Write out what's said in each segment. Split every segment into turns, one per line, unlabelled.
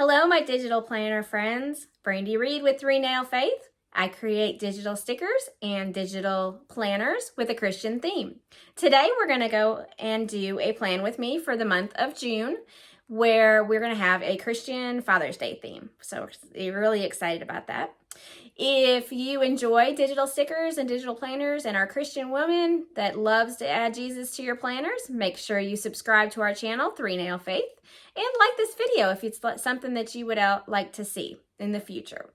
Hello, my digital planner friends. Brandi Reed with 3 Nail Faith. I create digital stickers and digital planners with a Christian theme. Today, we're going to go and do a plan with me for the month of June, where we're going to have a Christian Father's Day theme. So we're really excited about that. If you enjoy digital stickers and digital planners and are a Christian woman that loves to add Jesus to your planners, make sure you subscribe to our channel, 3 Nail Faith, and like this video if it's something that you would like to see in the future.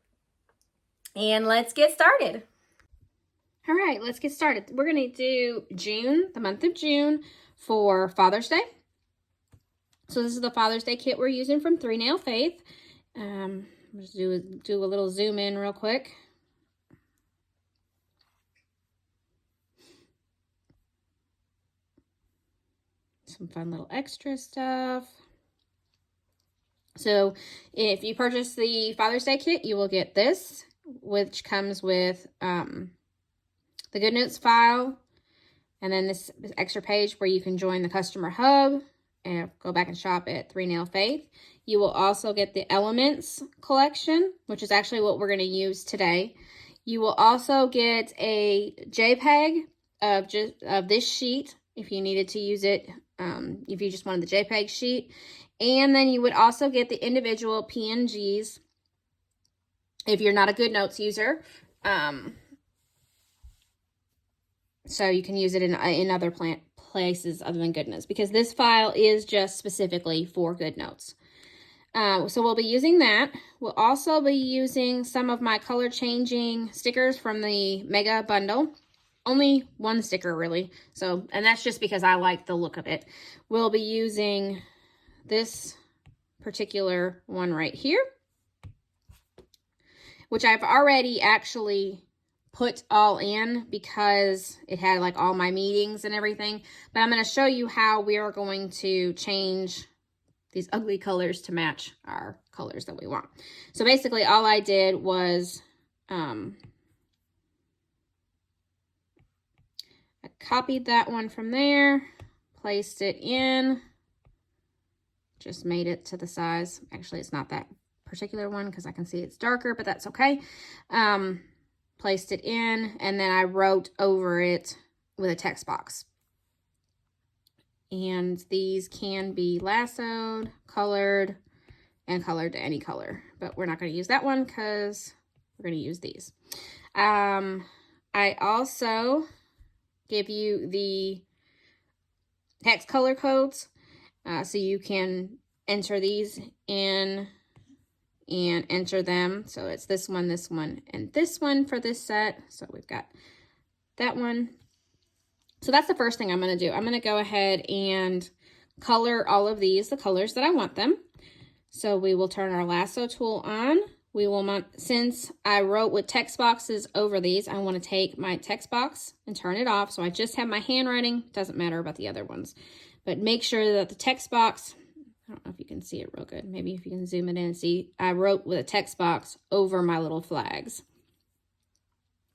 And let's get started. All right, let's get started. We're going to do June, the month of June, for Father's Day. So this is the Father's Day kit we're using from 3 Nail Faith. Just do a little zoom in real quick. Some fun little extra stuff. So if you purchase the Father's Day kit, you will get this, which comes with the GoodNotes file, and then this extra page where you can join the customer hub and go back and shop at 3 Nail Faith. You will also get the Elements collection, which is actually what we're going to use today. You will also get a JPEG of this sheet if you needed to use it, if you just wanted the JPEG sheet. And then you would also get the individual PNGs if you're not a GoodNotes user. So you can use it in other places other than GoodNotes, because this file is just specifically for GoodNotes. So we'll be using that. We'll also be using some of my color changing stickers from the Mega Bundle. Only one sticker really. So, and that's just because I like the look of it. We'll be using this particular one right here, which I've already actually put all in because it had like all my meetings and everything. But I'm going to show you how we are going to change these ugly colors to match our colors that we want. So basically all I did was I copied that one from there, placed it in, just made it to the size. Actually, it's not that particular one because I can see it's darker, but that's okay. Placed it in, and then I wrote over it with a text box. And these can be lassoed, colored, and colored to any color. But we're not going to use that one because we're going to use these. I also give you the hex color codes so you can enter these in and enter them. So it's this one, and this one for this set. So we've got that one. So that's the first thing I'm going to do. I'm going to go ahead and color all of these the colors that I want them. So we will turn our lasso tool on. We will, since I wrote with text boxes over these, I want to take my text box and turn it off. So I just have my handwriting. Doesn't matter about the other ones. But make sure that the text box, I don't know if you can see it real good. Maybe if you can zoom it in and see, I wrote with a text box over my little flags.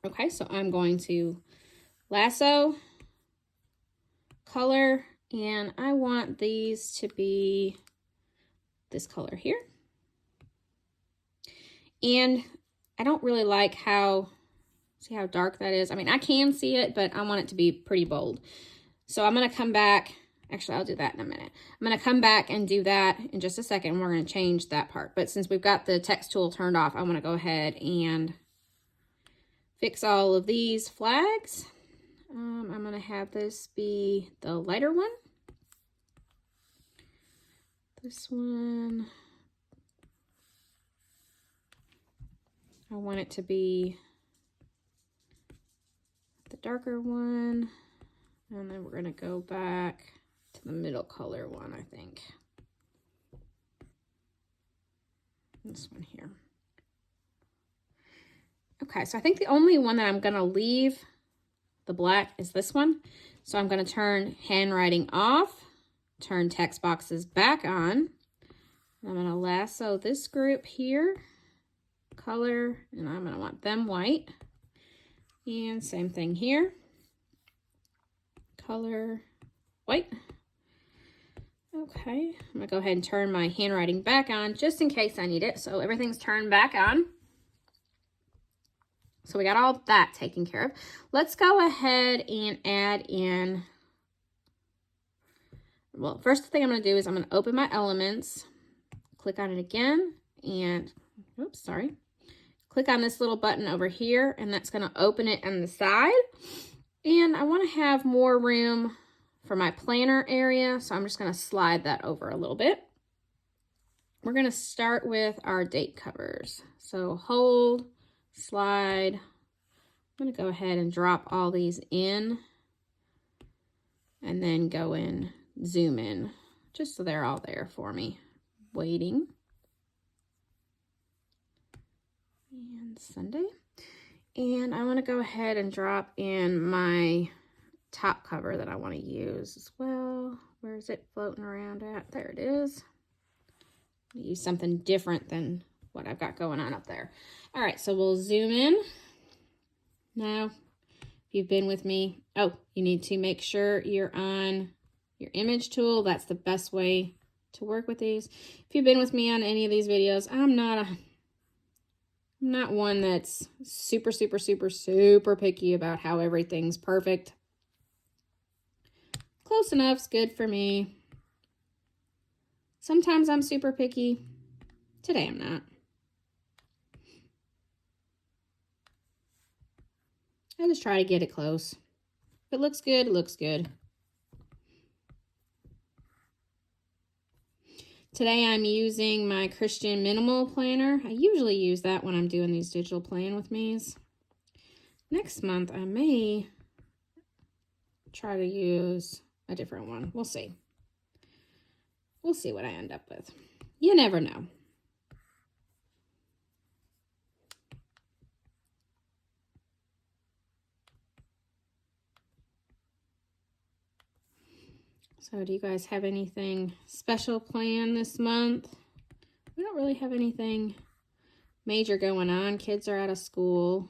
Okay, so I'm going to lasso, color, and I want these to be this color here. And I don't really like see how dark that is. I mean, I can see it, but I want it to be pretty bold. So I'm going to come back. Actually, I'll do that in a minute. I'm going to come back and do that in just a second. We're going to change that part. But since we've got the text tool turned off, I want to go ahead and fix all of these flags. I'm going to have this be the lighter one. This one, I want it to be the darker one. And then we're going to go back to the middle color one, I think. This one here. Okay, so I think the only one that I'm going to leave the black is this one. So I'm going to turn handwriting off, turn text boxes back on. I'm going to lasso this group here, color, and I'm going to want them white. And same thing here, color, white. Okay, I'm gonna go ahead and turn my handwriting back on just in case I need it. So everything's turned back on. So we got all that taken care of. Let's go ahead and add in, well, first thing I'm gonna do is I'm gonna open my elements, click on it again, and, oops, sorry. Click on this little button over here, and that's gonna open it on the side. And I wanna have more room for my planner area, so I'm just gonna slide that over a little bit. We're gonna start with our date covers. So hold, slide. I'm gonna go ahead and drop all these in and then go in, zoom in, just so they're all there for me. Waiting. And Sunday. And I wanna go ahead and drop in my top cover that I want to use as well. Where is it floating around at? There it is. Use something different than what I've got going on up there. All right, so we'll zoom in. Now, if you've been with me, oh, you need to make sure you're on your image tool. That's the best way to work with these. If you've been with me on any of these videos, I'm not one that's super picky about how everything's perfect. Close enough's good for me. Sometimes I'm super picky. Today I'm not. I just try to get it close. If it looks good, it looks good. Today I'm using my Christian Minimal Planner. I usually use that when I'm doing these digital plan with me's. Next month I may try to use a different one. We'll see. We'll see what I end up with. You never know. So do you guys have anything special planned this month? We don't really have anything major going on. Kids are out of school.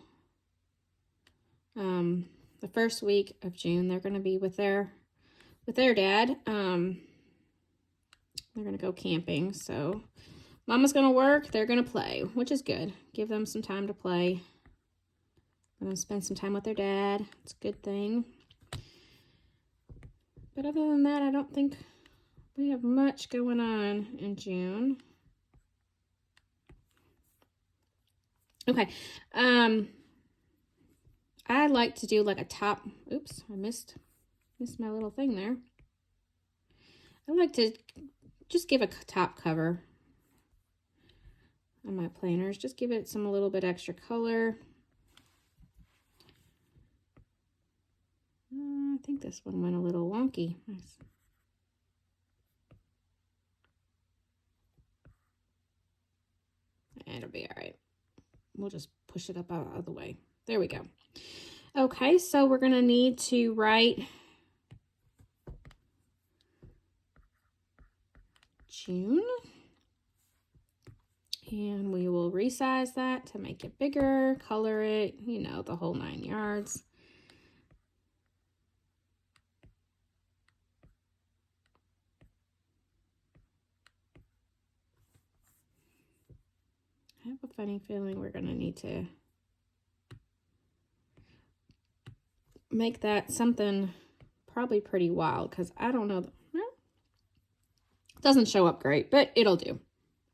The first week of June, they're going to be with their dad. They're going to go camping. So Mama's going to work. They're going to play, which is good. Give them some time to play. I'm going to spend some time with their dad. It's a good thing. But other than that, I don't think we have much going on in June. Okay. I like to do like a top, oops, I missed my little thing there. I like to just give a top cover on my planners. Just give it a little bit extra color. I think this one went a little wonky. Nice. It'll be all right. We'll just push it up out of the way. There we go. Okay, so we're going to need to write June. And we will resize that to make it bigger, color it, you know, the whole 9 yards. I have a funny feeling we're going to need to make that something probably pretty wild, because I don't know. Well, it doesn't show up great, but it'll do.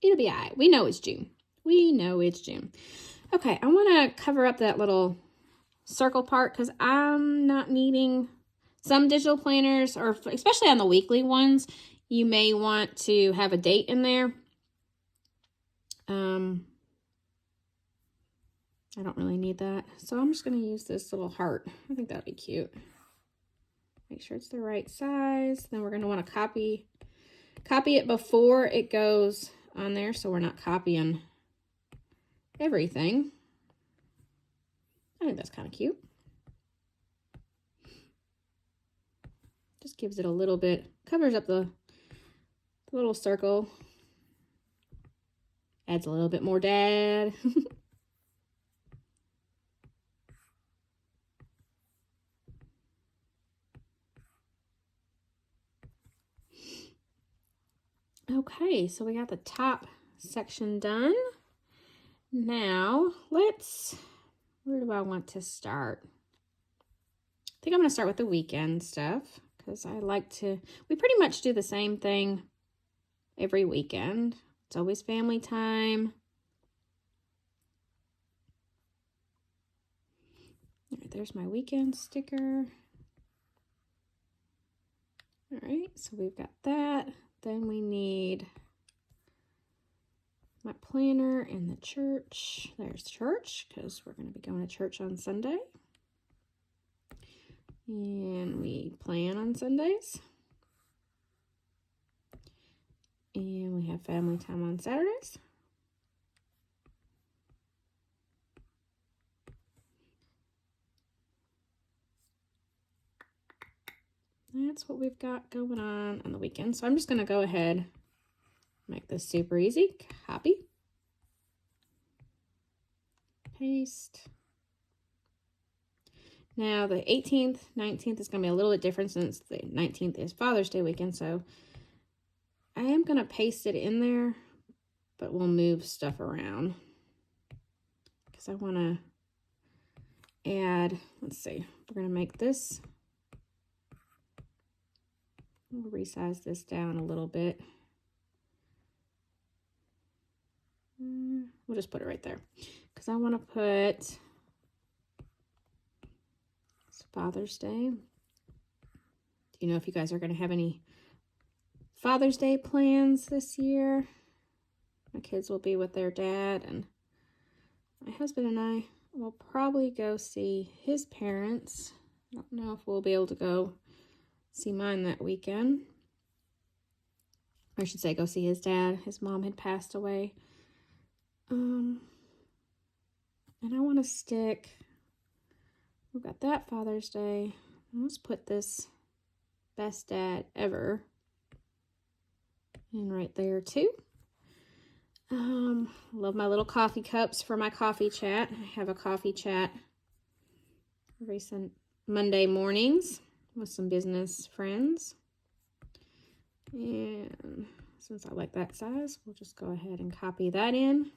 It'll be all right. We know it's June. We know it's June. Okay, I want to cover up that little circle part because I'm not needing some digital planners, or especially on the weekly ones, you may want to have a date in there. I don't really need that. So I'm just going to use this little heart. I think that'd be cute. Make sure it's the right size. Then we're going to want to copy it before it goes on there, so we're not copying everything. I think that's kind of cute. Just gives it a little bit, covers up the little circle. Adds a little bit more dad. Okay, so we got the top section done. Now, where do I want to start? I think I'm going to start with the weekend stuff because we pretty much do the same thing every weekend. It's always family time. All right, there's my weekend sticker. All right, so we've got that. Then we need my planner and the church. There's church because we're going to be going to church on Sunday. And we plan on Sundays. And we have family time on Saturdays. That's what we've got going on the weekend. So I'm just going to go ahead, make this super easy. Copy. Paste. Now the 18th, 19th is going to be a little bit different since the 19th is Father's Day weekend. So I am going to paste it in there, but we'll move stuff around because I want to add, let's see, we're going to make this, we'll resize this down a little bit. We'll just put it right there because I want to put it's Father's Day. Do you know if you guys are going to have any Father's Day plans this year? My kids will be with their dad, and my husband and I will probably go see his parents. I don't know if we'll be able to go see mine that weekend. I should say go see his dad. His mom had passed away. And I want to stick, we've got that Father's Day. Let's put this best dad ever in right there too. Love my little coffee cups for my coffee chat. I have a coffee chat recent Monday mornings with some business friends. And since I like that size, we'll just go ahead and copy that in.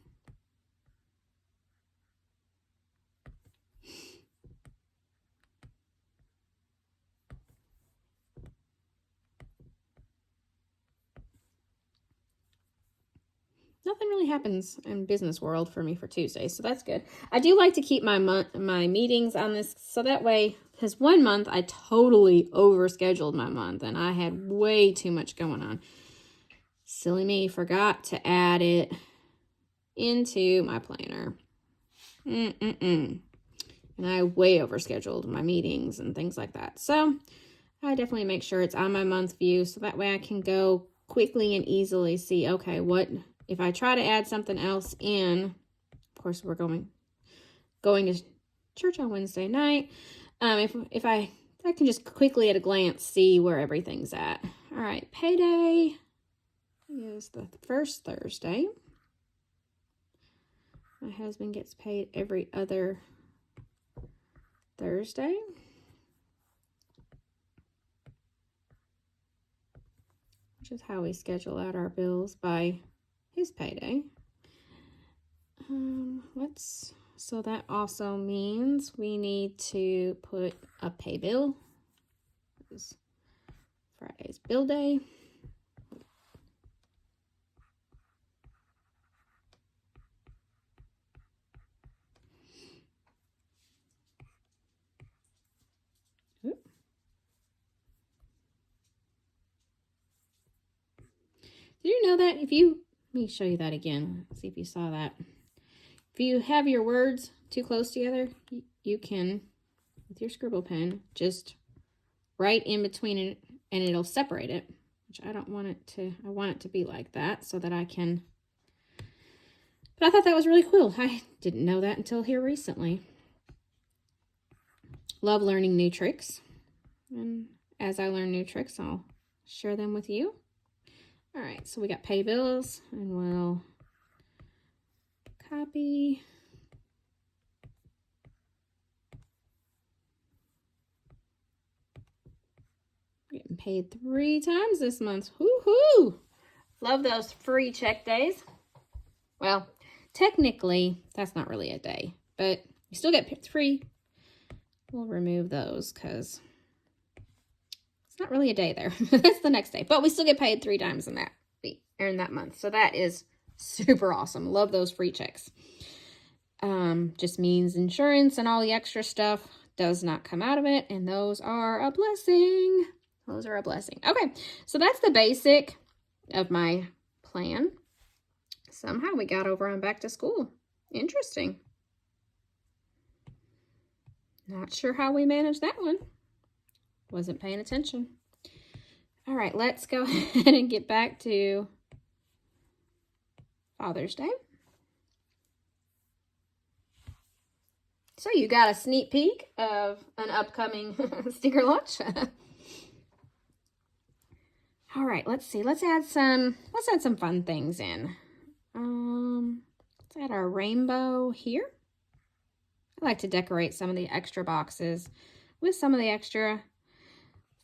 Nothing really happens in business world for me for Tuesday, so that's good. I do like to keep my meetings on this, so that way, because one month I totally overscheduled my month, and I had way too much going on. Silly me, forgot to add it into my planner. And I way overscheduled my meetings and things like that. So I definitely make sure it's on my month view, so that way I can go quickly and easily see, okay, what if I try to add something else in. Of course, we're going to church on Wednesday night. If I can just quickly at a glance see where everything's at. All right, payday is the first Thursday. My husband gets paid every other Thursday. Which is how we schedule out our bills by his payday. So that also means we need to put a pay bill. This is Friday's bill day. Did you know that let me show you that again, see if you saw that. If you have your words too close together, you can, with your scribble pen, just write in between it and it'll separate it, which I don't want it to, I want it to be like that so that I can, but I thought that was really cool. I didn't know that until here recently. Love learning new tricks. And as I learn new tricks, I'll share them with you. All right, so we got pay bills, and we'll copy. Getting paid 3 times this month. Woohoo! Love those free check days. Well, technically, that's not really a day, but you still get free. We'll remove those because it's not really a day there. That's the next day, but we still get paid 3 times in that week or in that month. So that is super awesome. Love those free checks. Just means insurance and all the extra stuff does not come out of it, and those are a blessing. Those are a blessing. Okay, so that's the basic of my plan. Somehow we got over on back to school. Interesting. Not sure how we managed that one. Wasn't paying attention. All right, let's go ahead and get back to Father's Day. So you got a sneak peek of an upcoming sticker launch. All right, let's see. Let's add some fun things in. Let's add our rainbow here. I like to decorate some of the extra boxes with some of the extra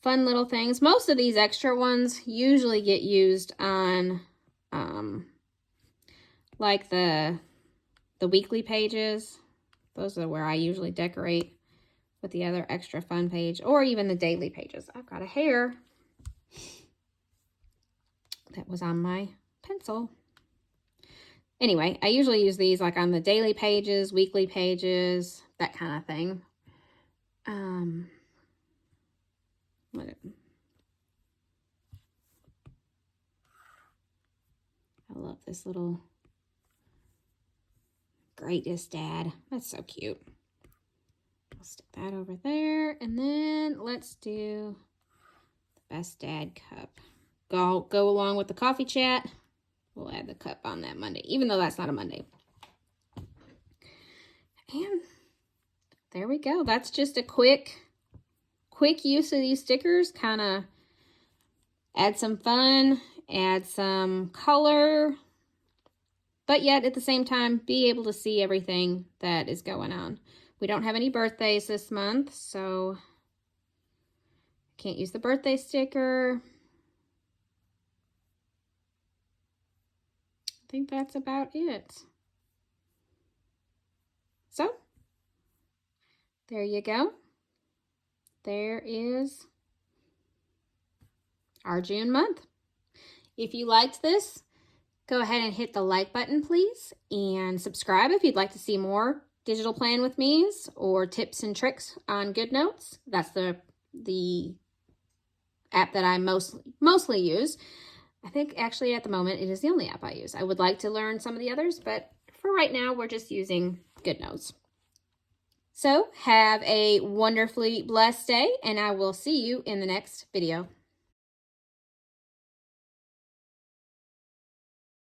fun little things. Most of these extra ones usually get used on like the weekly pages. Those are where I usually decorate with the other extra fun page, or even the daily pages. I've got a hair that was on my pencil. Anyway, I usually use these like on the daily pages, weekly pages, that kind of thing. I love this little greatest dad. That's so cute. I'll stick that over there, and then let's do the best dad cup. Go along with the coffee chat. We'll add the cup on that Monday, even though that's not a Monday. And there we go. That's just a quick use of these stickers. Kind of add some fun, add some color, but yet at the same time, be able to see everything that is going on. We don't have any birthdays this month, so can't use the birthday sticker. I think that's about it. So, there you go. There is our June month. If you liked this, go ahead and hit the like button, please, and subscribe if you'd like to see more digital plan with me's or tips and tricks on GoodNotes. That's the app that I mostly use. I think actually at the moment it is the only app I use. I would like to learn some of the others, but for right now we're just using GoodNotes. So have a wonderfully blessed day, and I will see you in the next video.